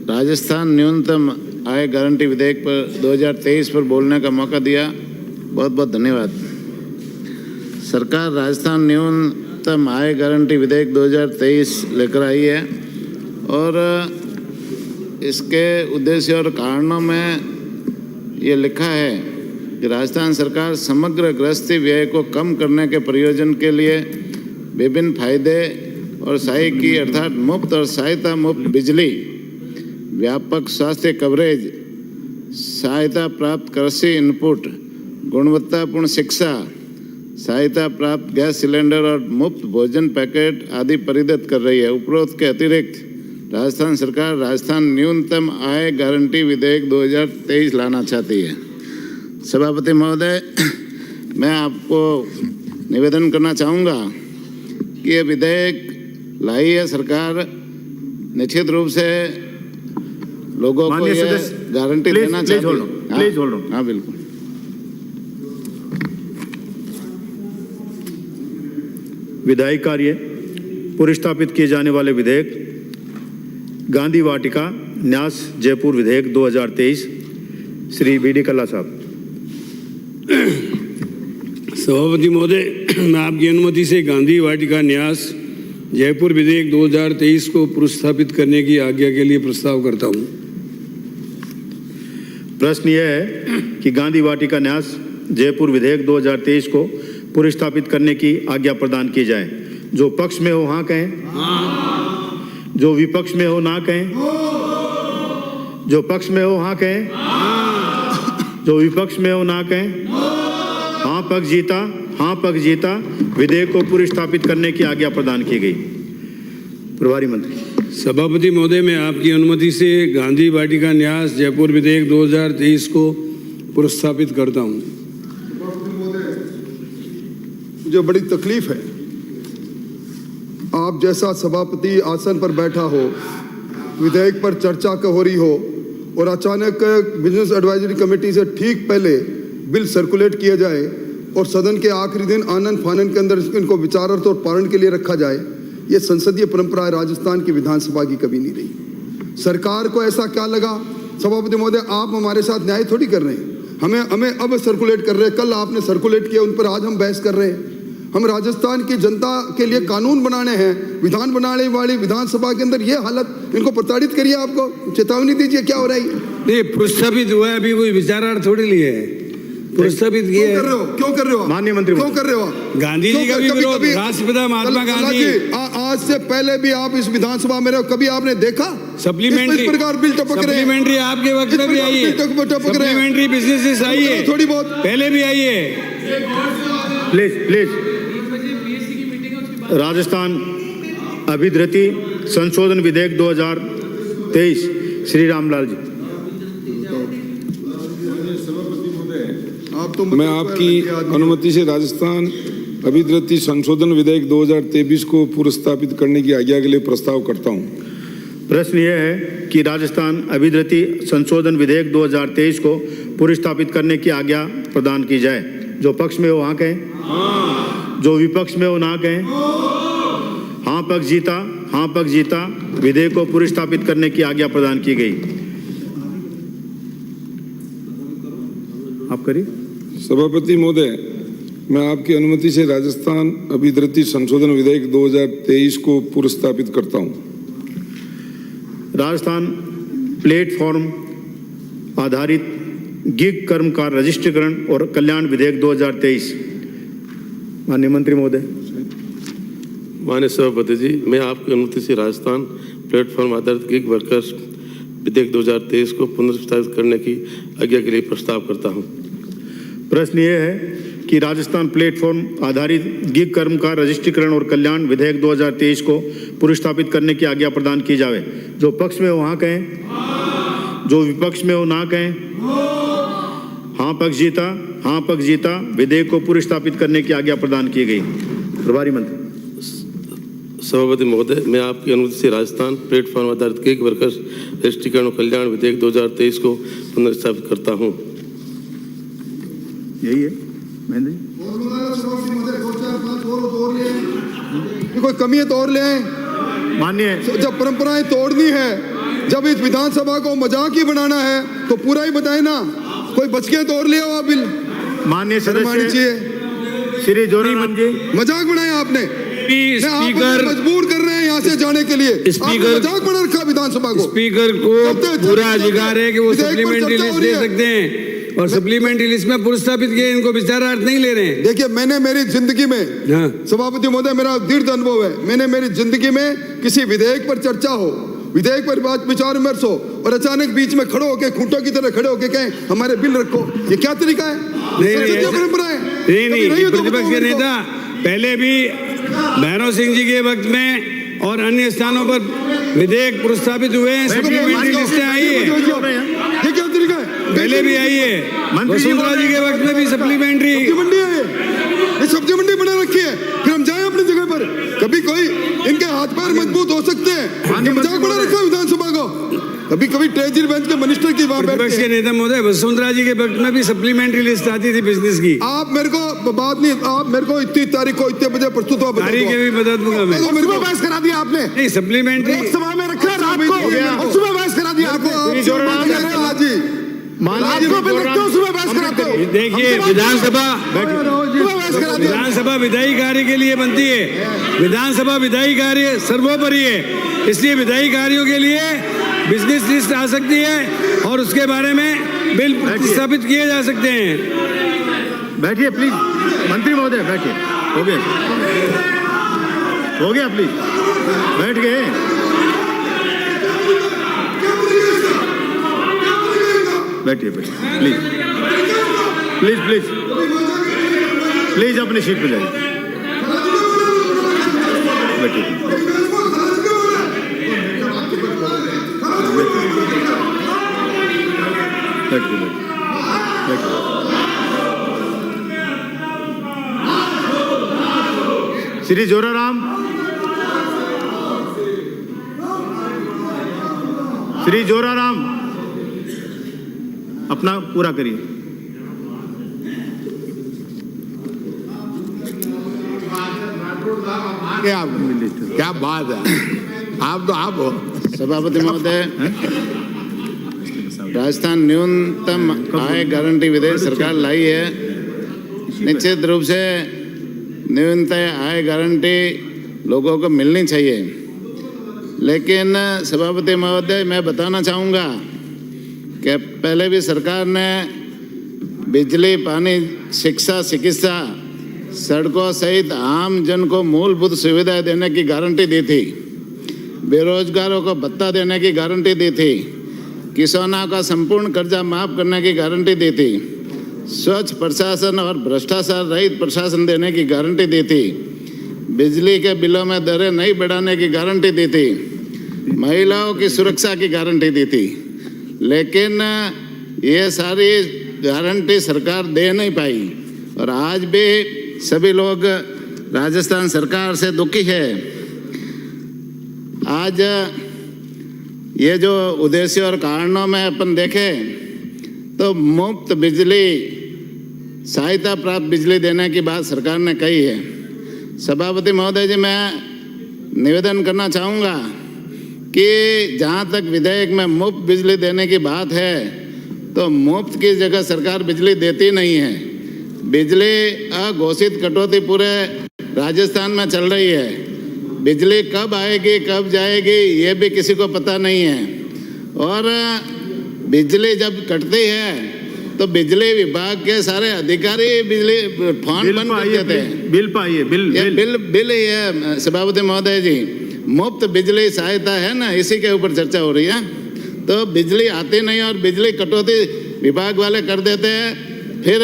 राजस्थान न्यूनतम आय गारंटी विधेयक पर 2023 पर बोलने का मौका दिया। बहुत बहुत धन्यवाद। सरकार राजस्थान न्यूनतम आय गारंटी विधेयक 2023 लेकर आई है और इसके उद्देश्य और कारणों में ये लिखा है कि राजस्थान सरकार समग्र गृहस्थी व्यय को कम करने के प्रयोजन के लिए विभिन्न फायदे और सहायकी अर्थात मुफ्त और सहायता मुफ्त बिजली, व्यापक स्वास्थ्य कवरेज, सहायता प्राप्त कृषि इनपुट, गुणवत्तापूर्ण शिक्षा, सहायता प्राप्त गैस सिलेंडर और मुफ्त भोजन पैकेट आदि परिदत कर रही है। उपरोक्त के अतिरिक्त राजस्थान सरकार राजस्थान न्यूनतम आय गारंटी विधेयक 2023 लाना चाहती है। सभापति महोदय, मैं आपको निवेदन करना चाहूँगा कि ये विधेयक लाई है सरकार निश्चित रूप से लोगों को ये गारंटी देना चाहती है। हाँ बिल्कुल। विधायी कार्य पुरस्तापित किए जाने वाले विधेयक गांधी वाटिका न्यास जयपुर विधेयक 2023, श्री बीडी कल्ला साहब। सभापति महोदय, मैं आपकी अनुमति से गांधी वाटिका न्यास जयपुर विधेयक 2023 को पुरस्तापित करने की आज्ञा के लिए प्रस्ताव करता हूं। प्रश्न यह है कि गांधी वाटिका न्यास जयपुर विधेयक 2023 को पुरस्तापित करने की आज्ञा प्रदान की जाए। जो पक्ष में हो हाँ कहें, जो विपक्ष में हो ना कहें, जो पक्ष में हो हाँ कहें, जो विपक्ष में हो ना कहें। हाँ पक्ष जीता, हाँ पक्ष जीता। विधेयक को पुरस्तापित करने की आज्ञा प्रदान की गई। प्रभारी मंत्री। सभापति महोदय, मैं आपकी अनुमति से गांधी वाटिका न्यास जयपुर विधेयक 2023 को पुरस्तापित करता हूं। मुझे बड़ी तकलीफ है, आप जैसा सभापति आसन पर बैठा हो, विधेयक पर चर्चा हो रही हो और अचानक बिजनेस एडवाइजरी कमेटी से ठीक पहले बिल सर्कुलेट किया जाए और सदन के आखिरी दिन आनंद फानन के अंदर इनको विचारार्थ और पारण के लिए रखा जाए। ये संसदीय परंपरा राजस्थान की विधानसभा की कभी नहीं रही। सरकार को ऐसा क्या लगा? सभापति महोदय, आप हमारे साथ न्याय थोड़ी कर रहे हैं। हमें अब सर्कुलेट कर रहे हैं। कल आपने सर्कुलेट किया, उन पर आज हम बहस कर रहे हैं। हम राजस्थान की जनता के लिए कानून बनाने हैं। विधान बनाने वाली विधानसभा के अंदर ये हालत, इनको प्रताड़ित करिए। आपको चेतावनी दीजिए क्या हो रहा है। नहीं, पुरस्तापित हुआ है, अभी कोई विचारार्थ थोड़ी लिए है। पुरस्तापित किए क्यों कर रहे हो माननीय मंत्री? क्यों कर रहे हो? गांधी जी का भी विरोध, राष्ट्रपिता महात्मा गांधी। आज से पहले भी आप इस विधानसभा में रहो, कभी आपने देखा सप्लीमेंट्री प्रकार बिल टपक रहे हैं? सप्लीमेंट्री आपके वक्त में भी आई है। सप्लीमेंट्री बिजनेसेस आई है, थोड़ी बहुत पहले भी आई है। प्लीज राजस्थान अभिधृति संशोधन विधेयक 2023, श्री रामलाल जी। मैं आपकी अनुमति से राजस्थान अभिधृति संशोधन विधेयक 2023 को पुरस्तापित करने की आज्ञा के लिए प्रस्ताव करता हूं। प्रश्न यह है कि राजस्थान अभिधृति संशोधन विधेयक 2023 को पुरस्तापित करने की आज्ञा प्रदान की जाए। जो पक्ष में हो हाँ कहें, जो विपक्ष में हो ना कहें। हाँ पक्ष जीता, हाँ पक्ष जीता। विधेयक को पुरस्तापित करने की आज्ञा प्रदान की गई। आप करिए। सभापति महोदय, मैं आपकी अनुमति से राजस्थान अभिधृति संशोधन विधेयक 2023 को पुरस्तापित करता हूं। राजस्थान प्लेटफॉर्म आधारित गिग कर्मकार रजिस्ट्रीकरण और कल्याण विधेयक 2023। माननीय मंत्री महोदय। माननीय सभापति जी, मैं आपकी अनुमति से राजस्थान प्लेटफॉर्म आधारित गिग वर्कर्स विधेयक 2023 को पुनर्स्थापित करने की आज्ञा के लिए प्रस्ताव करता हूं। प्रश्न यह है कि राजस्थान प्लेटफॉर्म आधारित गिग कर्मकार रजिस्ट्रीकरण और कल्याण विधेयक 2023 को पुरस्तापित करने की आज्ञा प्रदान की जाए। जो पक्ष में हो हाँ कहें, जो विपक्ष में हो ना कहें। हाँ पक्ष जीता, हाँ पक्ष जीता। विधेयक को पुरस्तापित करने की आज्ञा प्रदान की गई। प्रभारी मंत्री। सभापति महोदय, मैं आपकी अनुमति से राजस्थान प्लेटफॉर्म आधारित गिग वर्कर्स रजिस्ट्रीकरण और कल्याण विधेयक 2023 को पुनर्स्थापित करता हूं। यही है महेंद्र जी। कोई कमी है तो और ले आए। माननीय, जब परंपराएं तोड़नी है जब इस विधानसभा को मजाक ही बनाना है तो पूरा ही बताए ना, कोई बच गया तो और ले आओ आप बिल। माननीय शर्म आनी सदस्य चाहिए। श्री जोराराम जी, मजाक बनाया आपने, स्पीकर मजबूर कर रहे हैं यहाँ से जाने के लिए। आपने मजाक बना रखा विधानसभा को। स्पीकर को पूरा अधिकार है कि वो सप्लीमेंट्री लिस्ट दे सकते हैं, और सप्लीमेंट्री लिस्ट में पुरस्तापित किए, इनको विचारार्थ नहीं ले रहे हैं। देखिए, मैंने मेरी जिंदगी में, सभापति महोदय मेरा दीर्घ अनुभव है, मैंने मेरी जिंदगी में किसी विधेयक पर चर्चा हो, विधेयक पर बात विचार विमर्श हो और अचानक बीच में खड़े होके खूंटों की तरह खड़े होके कहें हमारे बिल रखो, ये क्या तरीका है? परंपरा है? नहीं, प्रतिपक्ष के नेता पहले भी भैरव सिंह जी के वक्त में और अन्य स्थानों पर विधेयक प्रस्तावित हुए हैं, सप्लीमेंट्री लिस्टें आई है, ये क्या तरीका है? पहले भी आई है, वसुंधरा जी के वक्त में भी सप्लीमेंट्री मंडी है, ये सब्जी मंडी बना रखी है, फिर हम जाए अपनी जगह पर। कभी कोई इनके हाथ पैर मजबूत हो सकते हैं, ये मजाक बना रखा है विधानसभा को। कभी कभी ट्रेजरी बेंच के मिनिस्टर की वहां प्रतिपक्ष के नेता महोदय, वसुंधरा जी के वक्त में भी सप्लीमेंट्री लिस्ट आती थी बिजनेस की। आप मेरे को बात नहीं, आप मेरे को इतनी तारीख को इतने बजे प्रस्तुत हुआ तारीख भी बता दूंगा मैं। मेरे को बहस करा दिया आपने, नहीं सप्लीमेंट्री लोकसभा में रखा रात को और सुबह बहस करा दिया आपको। देखिए, विधानसभा विधायी कार्य के लिए बनती है, विधानसभा विधायी कार्य सर्वोपरि है, इसलिए विधायी कार्यों के लिए बिजनेस लिस्ट आ सकती है और उसके बारे में बिल प्रस्तावित किए जा सकते हैं। बैठिए प्लीज, मंत्री महोदय बैठिए। हो गया प्लीज, बैठ गए। बैठिए प्लीज प्लीज प्लीज प्लीज अपनी सीट पे जाइए, बैठिए। श्री जोराराम, श्री जोराराम अपना पूरा करिए। क्या बात है, आप तो आप हो। सभापति महोदय, राजस्थान न्यूनतम आय गारंटी विधेयक सरकार लाई है। निश्चित रूप से न्यूनतम आय गारंटी लोगों को मिलनी चाहिए, लेकिन सभापति महोदय मैं बताना चाहूँगा कि पहले भी सरकार ने बिजली, पानी, शिक्षा, चिकित्सा, सड़कों सहित आम जन को मूलभूत सुविधाएं देने की गारंटी दी थी, बेरोजगारों को भत्ता देने की गारंटी दी थी, किसानों का संपूर्ण कर्जा माफ करने की गारंटी दी थी, स्वच्छ प्रशासन और भ्रष्टाचार रहित प्रशासन देने की गारंटी दी थी, बिजली के बिलों में दरें नहीं बढ़ाने की गारंटी दी थी, महिलाओं की सुरक्षा की गारंटी दी थी। लेकिन ये सारी गारंटी सरकार दे नहीं पाई और आज भी सभी लोग राजस्थान सरकार से दुखी है। आज ये जो उद्देश्य और कारणों में अपन देखें तो मुफ्त बिजली, सहायता प्राप्त बिजली देने की बात सरकार ने कही है। सभापति महोदय जी, मैं निवेदन करना चाहूँगा कि जहाँ तक विधेयक में मुफ्त बिजली देने की बात है तो मुफ्त की जगह सरकार बिजली देती नहीं है। बिजली अघोषित कटौती पूरे राजस्थान में चल रही है। बिजली कब आएगी, कब जाएगी, ये भी किसी को पता नहीं है। और बिजली जब कटती है तो बिजली विभाग के सारे अधिकारी बिजली फोन बंद कर देते हैं। बिल पाइए, बिल ही है सभापति महोदय जी, मुफ्त बिजली सहायता है ना, इसी के ऊपर चर्चा हो रही है। तो बिजली आती नहीं और बिजली कटौती विभाग वाले कर देते हैं, फिर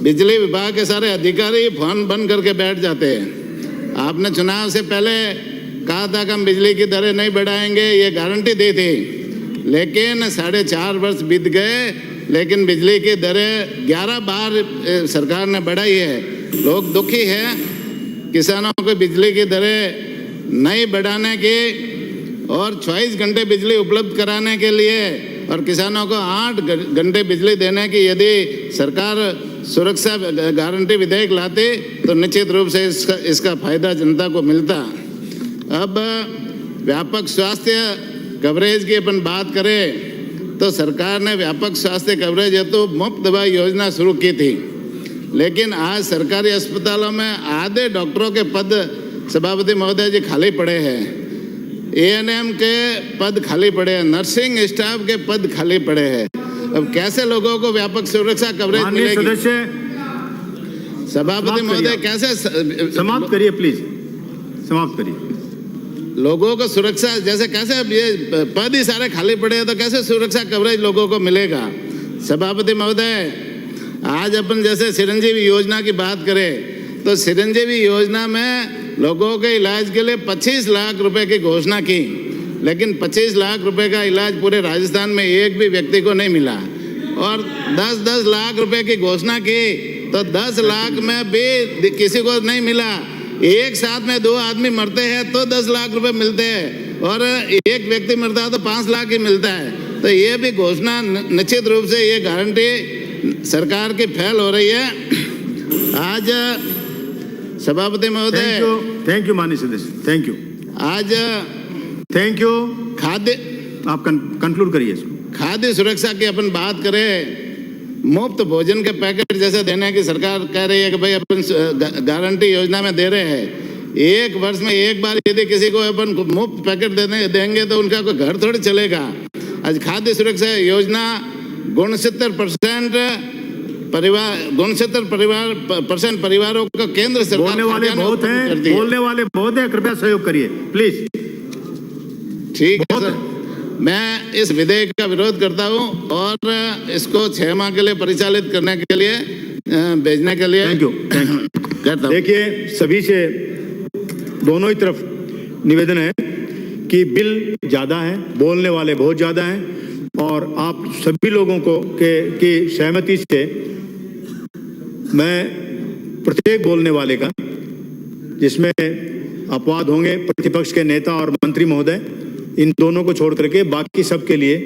बिजली विभाग के सारे अधिकारी फोन बंद करके बैठ जाते हैं। आपने चुनाव से पहले कहा था कि हम बिजली की दरें नहीं बढ़ाएंगे, ये गारंटी दी थी, लेकिन 4.5 वर्ष बीत गए, लेकिन बिजली की दरें 11 बार सरकार ने बढ़ाई है। लोग दुखी हैं। किसानों को बिजली की दरें नहीं बढ़ाने की और 24 घंटे बिजली उपलब्ध कराने के लिए और किसानों को 8 घंटे बिजली देने की यदि सरकार सुरक्षा गारंटी विधेयक लाती तो निश्चित रूप से इसका फायदा जनता को मिलता। अब व्यापक स्वास्थ्य कवरेज की अपन बात करें तो सरकार ने व्यापक स्वास्थ्य कवरेज हेतु मुफ्त दवा योजना शुरू की थी, लेकिन आज सरकारी अस्पतालों में आधे डॉक्टरों के पद सभापति महोदय जी खाली पड़े हैं, एएनएम के पद खाली पड़े हैं, नर्सिंग स्टाफ के पद खाली पड़े हैं। अब कैसे लोगों को व्यापक सुरक्षा कवरेज मिलेगी? सदस्य सभापति महोदय कैसे समाप्त करिए, प्लीज समाप्त करिए। लोगों को सुरक्षा जैसे कैसे अब ये पद ही सारे खाली पड़े हैं तो कैसे सुरक्षा कवरेज लोगों को मिलेगा? सभापति महोदय, आज अपन जैसे चिरंजीवी योजना की बात करें तो चिरंजीवी योजना में लोगों के इलाज के लिए 25 लाख रुपए की घोषणा की, लेकिन 25 लाख रुपए का इलाज पूरे राजस्थान में एक भी व्यक्ति को नहीं मिला। और 10-10 लाख रुपए की घोषणा की तो 10 लाख में भी किसी को नहीं मिला। एक साथ में 2 आदमी मरते हैं तो 10 लाख रुपए मिलते हैं, और एक व्यक्ति मरता है तो 5 लाख ही मिलता है। तो ये भी घोषणा निश्चित रूप से ये गारंटी सरकार की फेल हो रही है। आज सभापति महोदय, थैंक यू माननीय सदस्य, थैंक यू। आज थैंक यू। खाद्य, आप कंक्लूड करिए इसको। खाद्य सुरक्षा की अपन बात करें, मुफ्त भोजन के पैकेट जैसे देने की सरकार कह रही है कि भाई अपन गारंटी योजना में दे रहे हैं। एक वर्ष में एक बार यदि किसी को अपन मुफ्त पैकेट देंगे तो उनका कोई घर थोड़ी चलेगा। आज खाद्य सुरक्षा योजना 69% परिवारों को केंद्र सरकार बोलने वाले बहुत हैं, कृपया सहयोग करिए प्लीज। ठीक है सर, मैं इस विधेयक का विरोध करता हूं और इसको 6 माह के लिए परिचालित करने के लिए भेजने के लिए थैंक यू करता हूं। देखिए, सभी से दोनों ही तरफ निवेदन है कि बिल ज़्यादा है, बोलने वाले बहुत ज़्यादा हैं, और आप सभी लोगों को की सहमति से मैं प्रत्येक बोलने वाले का, जिसमें अपवाद होंगे प्रतिपक्ष के नेता और मंत्री महोदय, इन दोनों को छोड़ करके बाकी सब के लिए